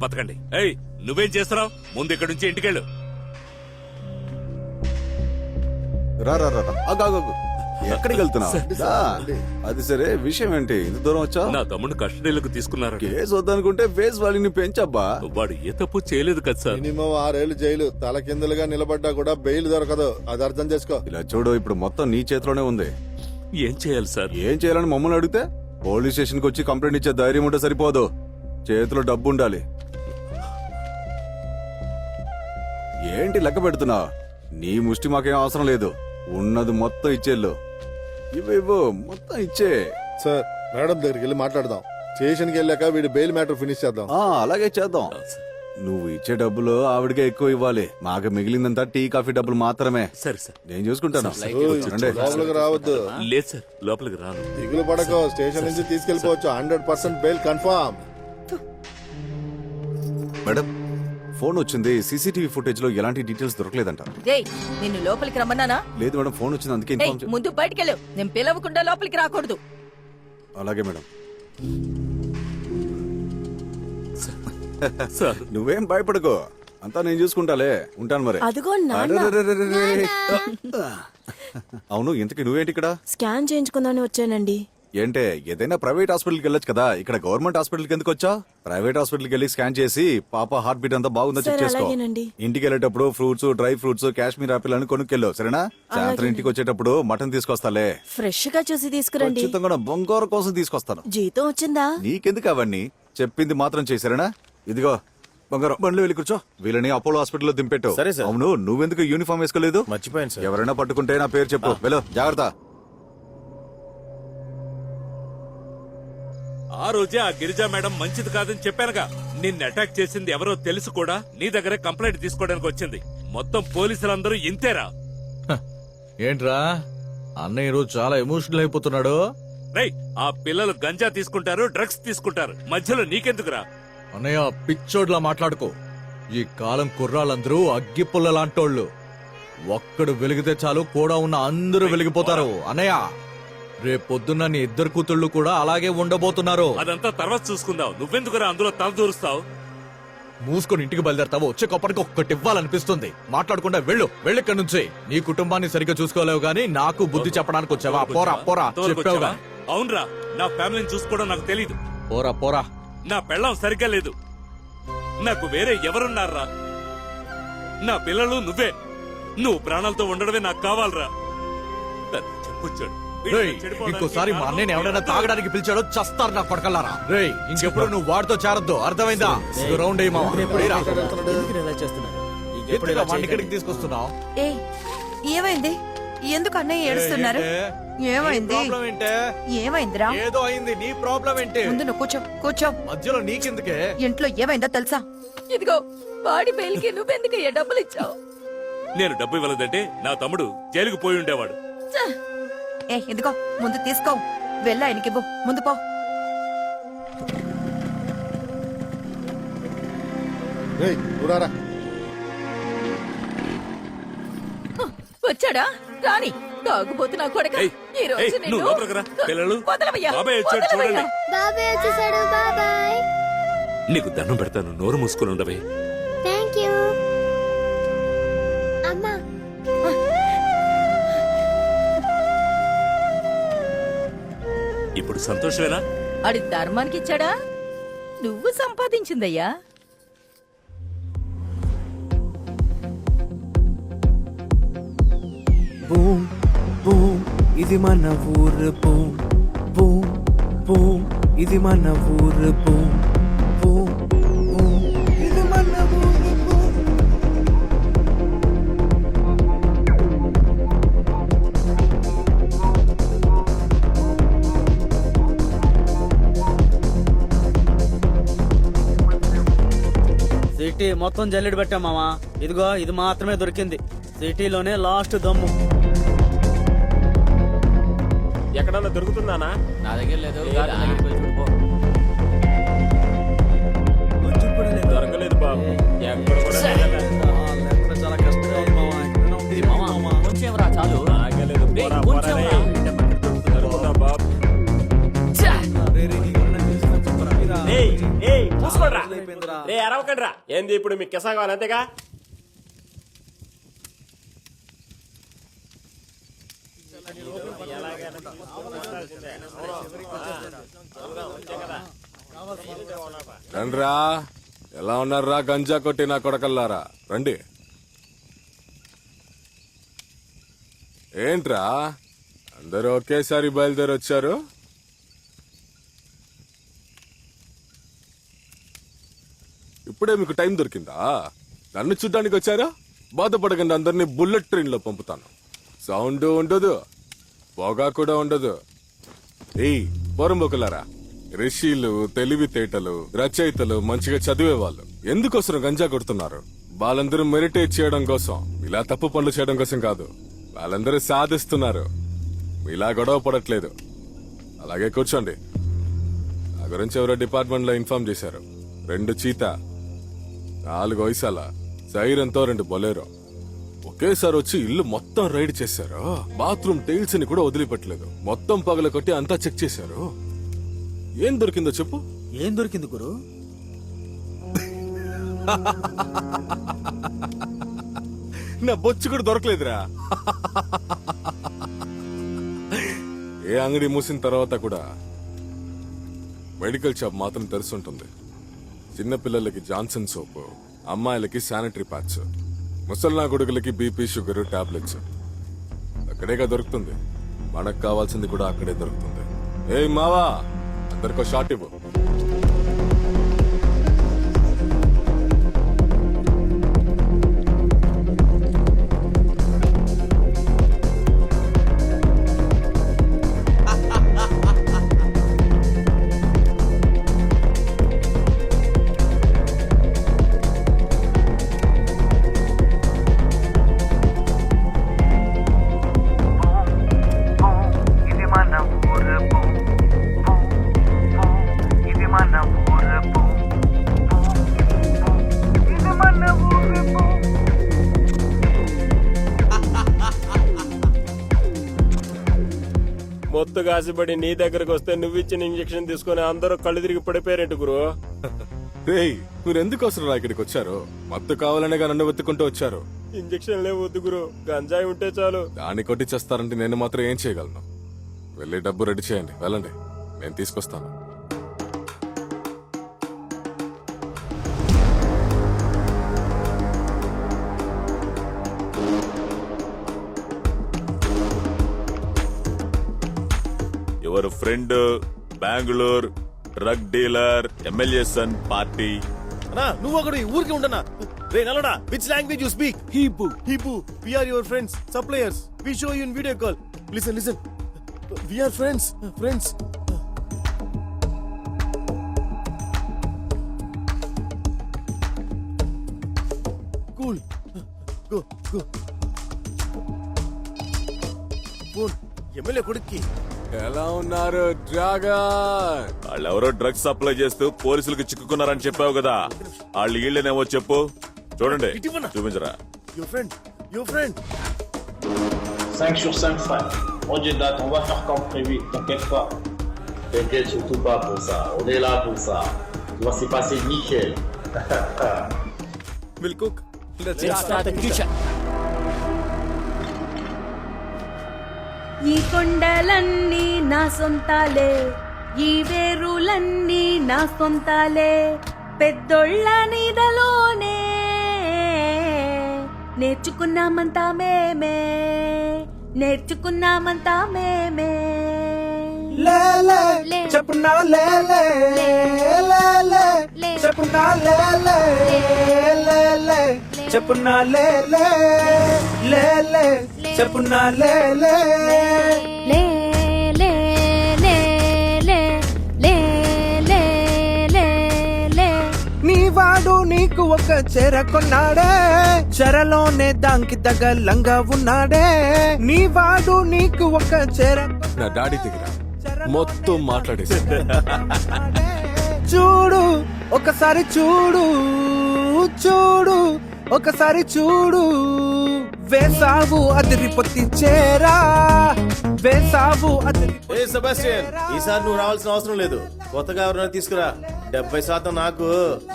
బతకండి. ఏయ్, నువ్వేం చేస్తున్నావు? ముందు ఇక్కడి నుంచి ఇంటికెళ్ళు. ఎక్కడికి వెళ్తున్నావు? అది సరే, విషయం ఏంటి? ఇంత దూరం వచ్చా? నా తమ్ముడు కస్టడీలోకి తీసుకున్నారు. కేసు వద్దనుకుంటే ఫేస్ వాల్యూని పెంచబ్బా. వాడు ఏ తప్పు చేయలేదు కదా సార్. మినిమం 6 ఏళ్లు జైలు, తల కిందలుగా నిలబడ్డా కూడా బెయిల్ దొరకదు. అది అర్థం చేసుకో. ఇలా చూడు, ఇప్పుడు మొత్తం నీ చేతిలోనే ఉంది. ఏం చేయాలి సార్? ఏం చేయాలని మమ్మల్ని అడిగితే పోలీస్ స్టేషన్ కి వచ్చి కంప్లైంట్ ఇచ్చే ధైర్యం ఉంటే సరిపోదు, చేతిలో డబ్బు ఉండాలి. ఏంటి లెక్క పెడుతున్నావు? నీ ముష్టి మాకేం అవసరం లేదు, ఉన్నది మొత్తం ఇచ్చేళ్ళు. ఇవ్వు మొత్తం ఇచ్చే. సార్, మేడం దగ్గరికి వెళ్ళి మాట్లాడదాం. స్టేషన్ కి వెళ్ళాక వీడి బెయిల్ మ్యాటర్ ఫినిష్ చేద్దాం. అలాగే చేద్దాం. నువ్వు ఇచ్చే డబ్బులు ఆవిడకే ఎక్కువ ఇవ్వాలి, మాకు మిగిలిందంతా టీ కాఫీ డబ్బులు మాత్రమే. సరే సార్, నేను చూసుకుంటాను. రండి. లోపలికి రావద్దు. లేదు సార్, లోపలికి రాను. దిగులు పడకో, స్టేషన్ నుంచి తీసుకెళ్లిపోవచ్చు. 100% బెయిల్ కన్ఫర్మ్. మేడం, ఫోన్ వచ్చింది. సీసీటీవీ ఫుటేజ్ లో ఎలాంటి డీటెయిల్స్ దొరకలేదంట. నిన్ను లోపలికి రమ్మన్నానా? లేదు మేడం, ఫోన్ వచ్చింది, అందుకే ఇన్ఫార్మ్ చే-. ముందు బయటికెళ్ళు. నేను పిలవకుండా లోపలికి రాకూడదు. అలాగే మేడం. సార్, నువ్వేం భయపడకో, అంతా నేను చూసుకుంటాలే. ఉంటాను మరి. అదిగో నాన్న. అరెరెరెరెరె. అవును, ఇంతకీ నువ్వేంటి ఇక్కడ? స్కాన్ చేయించుకుందామని వచ్చానండి. ఏంటే, ఏదైనా ప్రైవేట్ హాస్పిటల్కి వెళ్ళొచ్చు కదా, ఇక్కడ గవర్నమెంట్ హాస్పిటల్కి ఎందుకు వచ్చా? ప్రైవేట్ హాస్పిటల్కి వెళ్ళి స్కాన్ చేసి పాప హార్ట్ బీట్ అంతా బాగుందో చెక్ సరే, చేసుకో. అలాగేనండి. ఇంటికి వెళ్ళేటప్పుడు fruits, dry fruits, Kashmir apple అని కొనుక్కెళ్ళు, సరేనా? సాయంత్రం ఇంటికి వచ్చేటప్పుడు మటన్ తీసుకొస్తాలే. ఫ్రెష్ గా చూసి తీసుకురండి. ఖచ్చితంగా బొంగోర కోసం తీసుకొస్తాను. జీతం వచ్చిందా? నీకెందుకు అవన్నీ? చెప్పింది మాత్రం చేశారనా? ఇదిగో బంగారం, బండ్లో వెళ్ళి కూర్చో. వీళ్ళని అపోలో హాస్పిటల్లో దింపెట్టు. సరే సార్. అవును, నువ్వెందుకు యూనిఫామ్ వేసుకోలేదు? మర్చిపోయాను సార్. ఎవరైనా పట్టుకుంటే నా పేరు చెప్పు. వెళ్ళు, జాగ్రత్త. ఆ రోజే ఆ గిరిజా మేడం మంచిది కాదని చెప్పానుగా. నిన్ను అటాక్ చేసింది ఎవరో తెలుసు కూడా నీ దగ్గరే కంప్లైంట్ తీసుకోవడానికి వచ్చింది. మొత్తం పోలీసులందరూ ఇంతేరా? ఏంట్రా అన్నయ్య ఈరోజు చాలా ఎమోషనల్ అయిపోతున్నాడు. రై, ఆ పిల్లలు గంజా తీసుకుంటారు, డ్రగ్స్ తీసుకుంటారు, మధ్యలో నీకెందుకురా? అన్నయ్య పిచ్చోడ్లా మాట్లాడుకో. ఈ కాలం కుర్రాళ్ళందరూ అగ్గిపుల్ల లాంటోళ్ళు. ఒక్కడు వెలిగితే చాలు, కూడా ఉన్న అందరూ వెలిగిపోతారు. అన్నయ్య, రేపొద్దున్న నీ 2 కూతుళ్ళు కూడా అలాగే ఉండబోతున్నారు. అదంతా తర్వాత చూసుకుందాం. నువ్వెందుకురా అందులో తల దూరుస్తావు? మూసుకొని ఇంటికి బయలుదేరతావు, వచ్చే కొప్పటికి ఒక్కటి ఇవ్వాలనిపిస్తుంది. మాట్లాడకుండా వెళ్ళు, వెళ్ళిక్కడి నుంచి. నీ కుటుంబాన్ని సరిగ్గా చూసుకోలేవు గానీ నాకు బుద్ధి చెప్పడానికి వచ్చావా? పోరా పోరా, చెప్పావుగా. అవునరా, నా ఫ్యామిలీని చూసుకోవడం నాకు తెలీదు. పోరా పోరా. నా పెళ్ళం సరిగ్గా లేదు, నాకు వేరే ఎవరున్నారా? నా పిల్లలు నువ్వే. నువ్వు ప్రాణాలతో ఉండడమే నాకు కావాలరా. చెప్పొచ్చాడు. రేయ్, ఇంకోసారి మా అన్నయ్యని ఎవడైనా తాగడానికి పిలిచాడో చస్తారు నా కొడకల్లారా. రేయ్, ఇంకెప్పుడు నువ్వు వాడితో చేరద్దు, అర్థమైందా? రౌండ్ అయ్యి మావా. ఇక్కడికి తీసుకొస్తున్నావు. ఏమైంది? ఎందుకు అన్నయ్య ఏడుస్తున్నారు? ఏమైంది? ఏమైందిరా? ఏదో అయింది. నీ ప్రాబ్లం ఏంటి? ముందు నువ్వు కూర్చో, కూర్చో. మధ్యలో నీకెందుకే? ఇంట్లో ఏమైందో తెలుసా? ఇదిగో వాడి బెయిల్కి నువ్వెందుకు డబ్బులు ఇచ్చావు? నేను డబ్బు ఇవ్వలేదంటే నా తమ్ముడు జైలుకు పోయి ఉండేవాడు. ఇదిగో ముందు తీసుకో, వెళ్ళ ఆయనకివ్వు. ముందు పో. రేయ్, చూడారా. వచ్చాడా? రాని తాగుబోతు నా కొడక. ఏయ్, ఈ రోజు ఏయ్, నువ్వు లోపలికి రా. పిల్లలు, వదలవయ్యా, బాబాయ్ వచ్చాడు వదలవయ్యా. చూడండి. బాబాయ్ వచ్చేసాడు. బాబాయ్. నీకు దండం పెడతాను, నోరు మూసుకుని ఉండవే. Thank you. అమ్మా, ఇప్పుడు సంతోషమేనా? ఆడి ధర్మానికి ఇచ్చాడా? నువ్వు సంపాదించిందయ్యా. బూమ్ బూమ్ ఇది మన ఊరు. బూమ్ బూమ్ బూమ్ ఇది మన ఊరు. బూమ్ బూమ్ బూమ్ ఇది మన ఊరు. బూమ్. సిటీ మొత్తం జల్లెడ పెట్టాం మామా. ఇదిగో ఇది మాత్రమే దొరికింది. సిటీలోనే లాస్ట్ దమ్ము. ఎక్కడన్నా దొరుకుతుందానా? నా దగ్గర లేదు. దొరకలేదు బాబు. ఎక్కడ కూడా చాలా కష్టంగా ఉంది మామా. కొంచెం రా చాలు. ఆగలేదు. పోరా, పోరా రే. దొరుకుతుందా బాబు? మూసుకోండి రా. రే అరవకండ్రా ఏంది ఇప్పుడు మీకు కిసా కావాలి అంతేగా రండ్రా ఎలా ఉన్నారా గంజా కొట్టి నా కొడకల్లారా రండి ఏంట్రా అందరూ ఒకేసారి బయలుదేరి వచ్చారు ఇప్పుడే మీకు టైం దొరికిందా నన్ను చూడ్డానికి వచ్చారా బాధపడకండి అందరినీ బుల్లెట్ ట్రైన్ లో పంపుతాను సౌండ్ ఉండదు పొగ కూడా ఉండదు ఏయ్ పొరంబొకలారా రిషీలు తెలివితేటలు రచయితలు మంచిగా చదివేవాళ్ళు ఎందుకోసం గంజా కొడుతున్నారు వాళ్ళందరూ మెడిటేట్ చేయడం కోసం ఇలా తప్పు పనులు చేయడం కోసం కాదు వాళ్ళందరూ సాధిస్తున్నారు ఇలా గొడవ పడట్లేదు అలాగే కూర్చోండి నా గురించి ఎవరో డిపార్ట్మెంట్ లో ఇన్ఫార్మ్ చేశారు 2 చీతా 4 వయసాల సైరన్తో 2 బొలేరో ఒకేసారి వచ్చి ఇల్లు మొత్తం రైడ్ చేశారు బాత్రూమ్ టైల్స్ ని కూడా వదిలిపెట్టలేదు మొత్తం పగల కొట్టి అంతా చెక్ చేశారు ఏం దొరికిందో చెప్పు ఏం దొరికింది గురు? నా బొచ్చు కూడా దొరకలేదురా ఏ అంగడి మూసిన తర్వాత కూడా మెడికల్ షాప్ మాత్రం తెరుస్తుంటుంది చిన్నపిల్లలకి జాన్సన్ సోప్ అమ్మాయిలకి శానిటరీ ప్యాడ్స్ ముసల్నా కొడుకులకి బీపీ షుగర్ టాబ్లెట్స్ అక్కడేగా దొరుకుతుంది మనకు కావాల్సింది కూడా అక్కడే దొరుకుతుంది ఏయ్ మావా అందరికో షాట్ ఇవ్వు మొత్తు కాసిపడి నీ దగ్గరకు వస్తే నువ్వు ఇచ్చిన ఇంజెక్షన్ తీసుకుని అందరూ కళ్ళు తిరిగి పడిపోయారేంటి గురు రేయ్ మీరు ఎందుకోసం ఇక్కడికి వచ్చారు మత్తు కావాలనేగా నన్ను వెతుక్కుంటూ వచ్చారు ఇంజెక్షన్లే వద్దు గురు గంజాయి ఉంటే చాలు దాన్ని కొట్టి చేస్తారంటే నేను మాత్రం ఏం చేయగలను వెళ్ళి డబ్బు రెడీ చేయండి వెళ్ళండి నేను తీసుకొస్తాను your friend Bengaluru drug dealer MLA son party నువ్వు ఒకడు ఊరికి ఉండనా రే నల్లడా విచ్ లాంగ్వేజ్ యు స్పీక్ హీబూ we are your friends suppliers we show you in video call listen we are friends cool go phone MLA కొడుక్కి ఎలా ఉన్నారు డ్రాగన్ వాళ్ళెవరో డ్రగ్స్ సప్లై చేస్తూ పోలీసులకు చిక్కుకున్నారని చెప్పావు కదా వాళ్ళు వీళ్ళనేమో చెప్పు చూడండి చూపించరా Your friend. 5 sur 5 frères. On dit date, on va faire comme prévu, t'inquiète pas. T'inquiète surtout pas pour ça, on est là pour ça. Tu vas s'y passer nickel. We'll cook. Let's start the kitchen. ఈ కొండలన్నీ నా సొంతాలే ఈ వేరులన్నీ నా సొంతాలే పెద్దోళ్ళ నీడలోనే నేర్చుకున్నామంతా మేమే లేలే చెప్పునా లేలే లేలే చెప్పునా లేలే లేలే చెప్పునా లేలే లేలే చెప్పునా లేలే లే లే లే లే లే లే లే లే నీ వాడు నీకు ఒక చెర కొన్నాడే చెరలోనే దానికి తగలంగా ఉన్నాడే నీ వాడు నీకు ఒక చెర నా డాడీ దగ్గర మొత్తం మాట్లాడేసి చూడు ఒకసారి చూడు ఒకసారి చూడు వేసావు అదిరిపొత్తి చేరా వేసావు అదిరి ఏ సెబాస్టియన్ ఈసారి నువ్వు రావాల్సిన అవసరం లేదు కొత్తగా ఎవరైనా తీసుకురా 70% నాకు